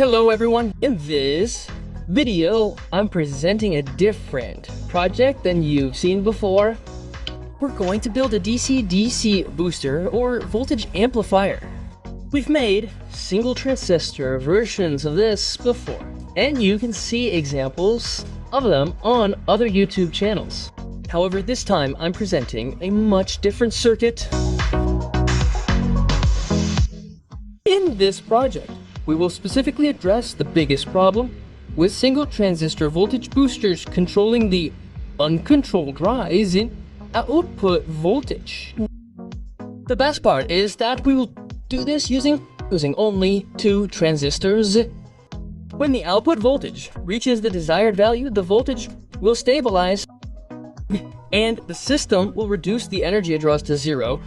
Hello everyone, in this video I'm presenting a different project than you've seen before. We're going to build a DC-DC booster or voltage amplifier. We've made single transistor versions of this before, and you can see examples of them on other YouTube channels. However, this time I'm presenting a much different circuit. In this project, we will specifically address the biggest problem with single transistor voltage boosters controlling the uncontrolled rise in output voltage. The best part is that we will do this using only 2 transistors. When the output voltage reaches the desired value, the voltage will stabilize and the system will reduce the energy it draws to 0.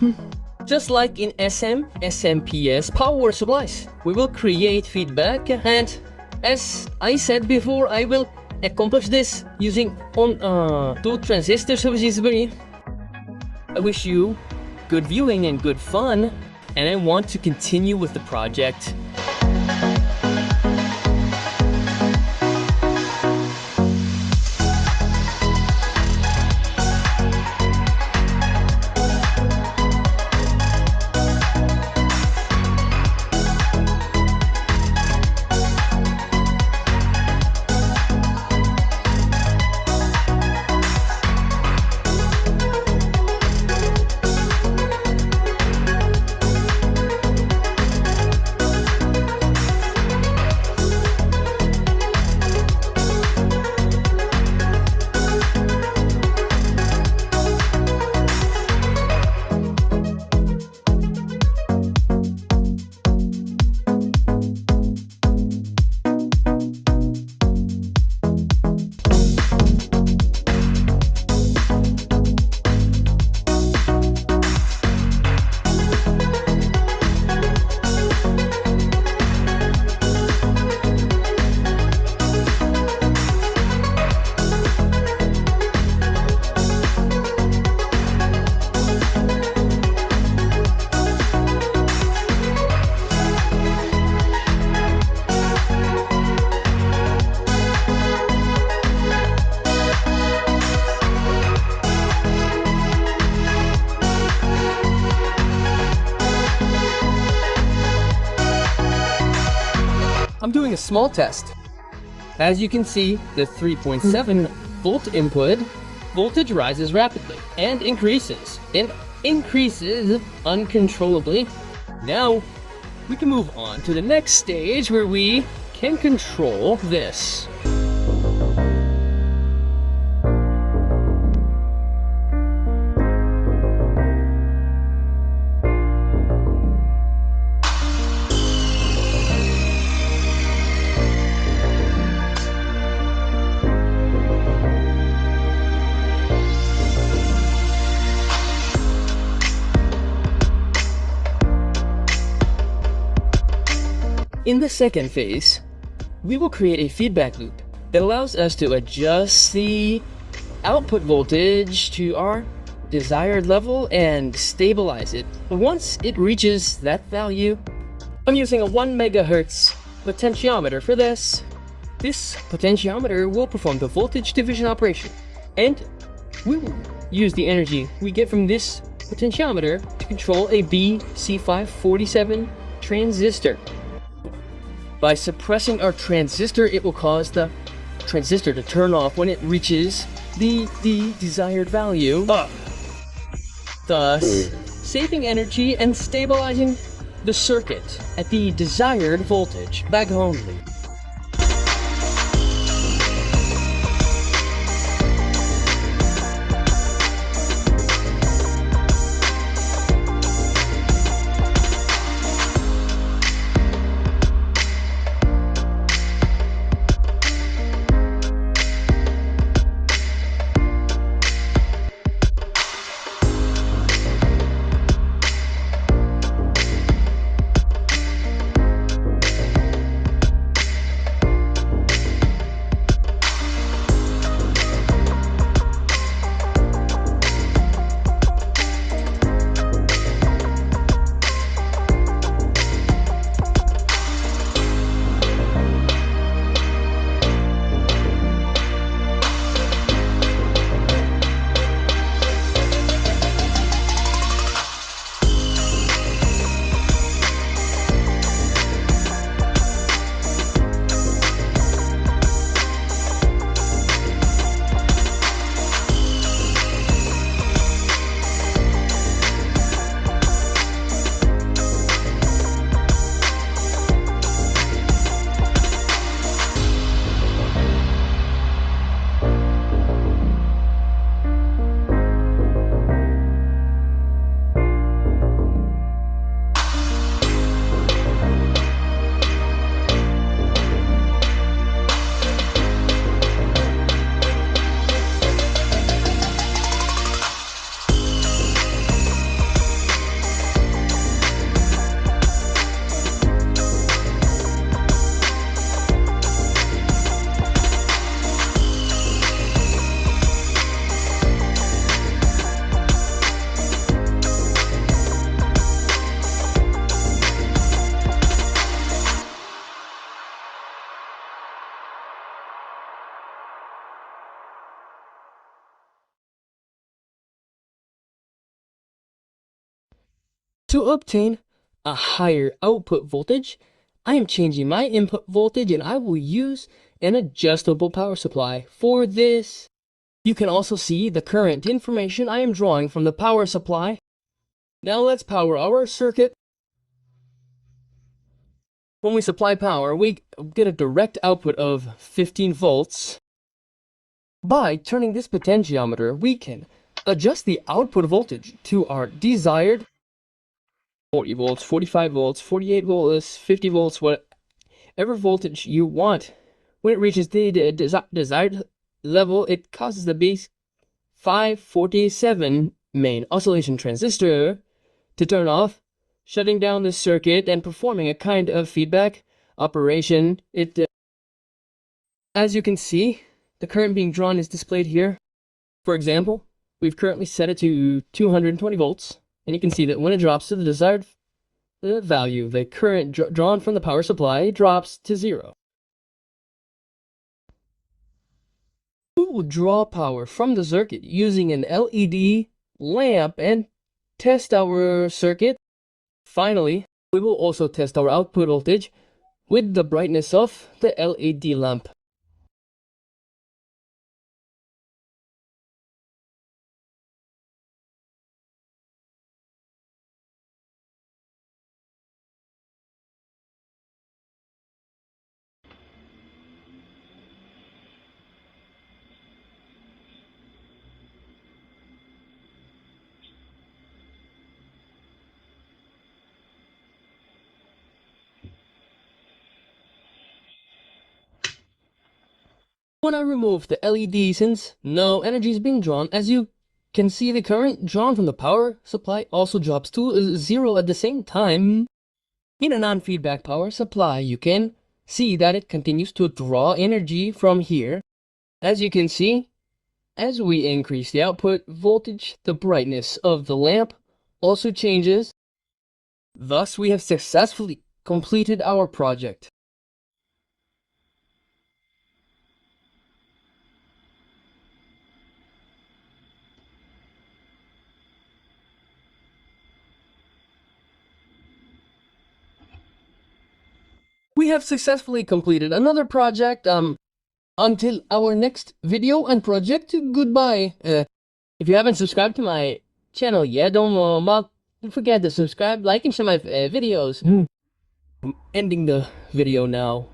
Just like in SMPS power supplies, we will create feedback, and as I said before, I will accomplish this using 2 transistors. I wish you good viewing and good fun, and I want to continue with the project. I'm doing a small test. As you can see, the 3.7 volt input voltage rises rapidly and increases uncontrollably. Now we can move on to the next stage where we can control this. In the second phase, we will create a feedback loop that allows us to adjust the output voltage to our desired level and stabilize it. Once it reaches that value, I'm using a 1 megahertz potentiometer for this. This potentiometer will perform the voltage division operation, and we will use the energy we get from this potentiometer to control a BC547 transistor. By suppressing our transistor, it will cause the transistor to turn off when it reaches the desired value, thus saving energy and stabilizing the circuit at the desired voltage, back only. To obtain a higher output voltage, I am changing my input voltage and I will use an adjustable power supply. For this, you can also see the current information I am drawing from the power supply. Now let's power our circuit. When we supply power, we get a direct output of 15 volts. By turning this potentiometer, we can adjust the output voltage to our desired 40 volts, 45 volts, 48 volts, 50 volts, whatever voltage you want. When it reaches the desired level, it causes the base 547 main oscillation transistor to turn off, shutting down the circuit and performing a kind of feedback operation. As you can see, the current being drawn is displayed here. For example, we've currently set it to 220 volts, and you can see that when it drops to the desired value, the current drawn from the power supply drops to 0. We will draw power from the circuit using an LED lamp and test our circuit. Finally, we will also test our output voltage with the brightness of the LED lamp. When I remove the LED, since no energy is being drawn, as you can see, the current drawn from the power supply also drops to 0 at the same time. In a non-feedback power supply, you can see that it continues to draw energy from here. As you can see, as we increase the output voltage, the brightness of the lamp also changes. Thus, we have successfully completed our project. We have successfully completed another project. Until our next video and project, goodbye. If you haven't subscribed to my channel yet, don't forget to subscribe, like, and share my videos. I'm ending the video now.